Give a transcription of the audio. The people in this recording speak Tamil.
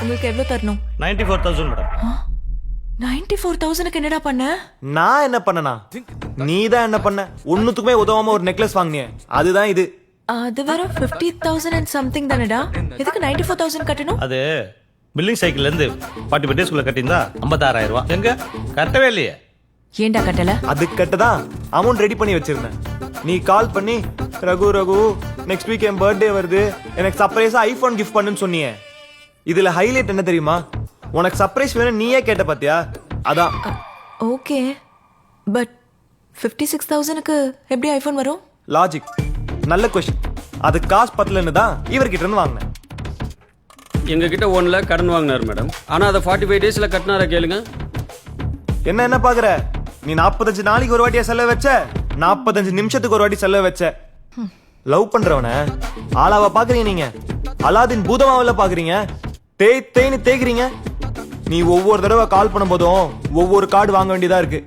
உங்களுக்கு எவ்வளவு தரணும்? 94,000 மேடம். 94,000க்கு என்னடா பண்ண? நான் என்ன பண்ணனா? நீ தான் என்ன பண்ண? ஒண்ணுத்துக்குமே உதவாம ஒரு நெக்லஸ் வாங்குனியே, அதுதான் இது. அது வேற 50,000 and something தானடா. எதுக்கு 94,000 கட்டணும்? அது பில்லிங் சைக்கிள்ல இருந்து 45 டேஸ்க்குள்ள கட்டியிருந்தா 56,000 ரூபாய். எங்க கட்டவே இல்லையே. ஏன்டா கட்டல? அதுக்கு கட்டதான் அமௌண்ட் ரெடி பண்ணி வச்சிருந்தேன். நீ கால் பண்ணி ரகு நெக்ஸ்ட் வீக் என் பர்த்டே வருது, எனக்கு சர்ப்ரைஸா ஐபோன் கிஃப்ட் பண்ணுன்னு சொன்னியே. இதுல ஹைலைட் என்ன தெரியுமா? உனக்கு சர்ப்ரைஸ் வேணும் நீயே கேட்ட பாத்தியா, அதான். ஓகே, பட் 56,000க்கு எப்படி ஐபோன் வரும்? லாஜிக், நல்ல கொஸ்டின். அது காசு பத்தலன்னு தான் இவர்கிட்ட இருந்து வாங்கினேன். எங்க கிட்ட 1 lakh கடன் வாங்கினார் மேடம். ஆனா அதை 45 டேஸ்ல கட்டினார கேளுங்க. என்ன பாக்குற? நீ 45 நாளைக்கு ஒரு வாட்டியா செலவு வச்ச, 45 நிமிஷத்துக்கு ஒரு வாட்டி செலவு வச்ச. லவ் பண்றவன ஆளாவா பாக்குறீங்க நீங்க? அலாதின் பூதமாவில பாக்குறீங்க? தேய்ன்னு தேய்க்கிறீங்க. நீ ஒவ்வொரு தடவை கால் பண்ணும் போதும் ஒவ்வொரு கார்டு வாங்க வேண்டியதா இருக்கு.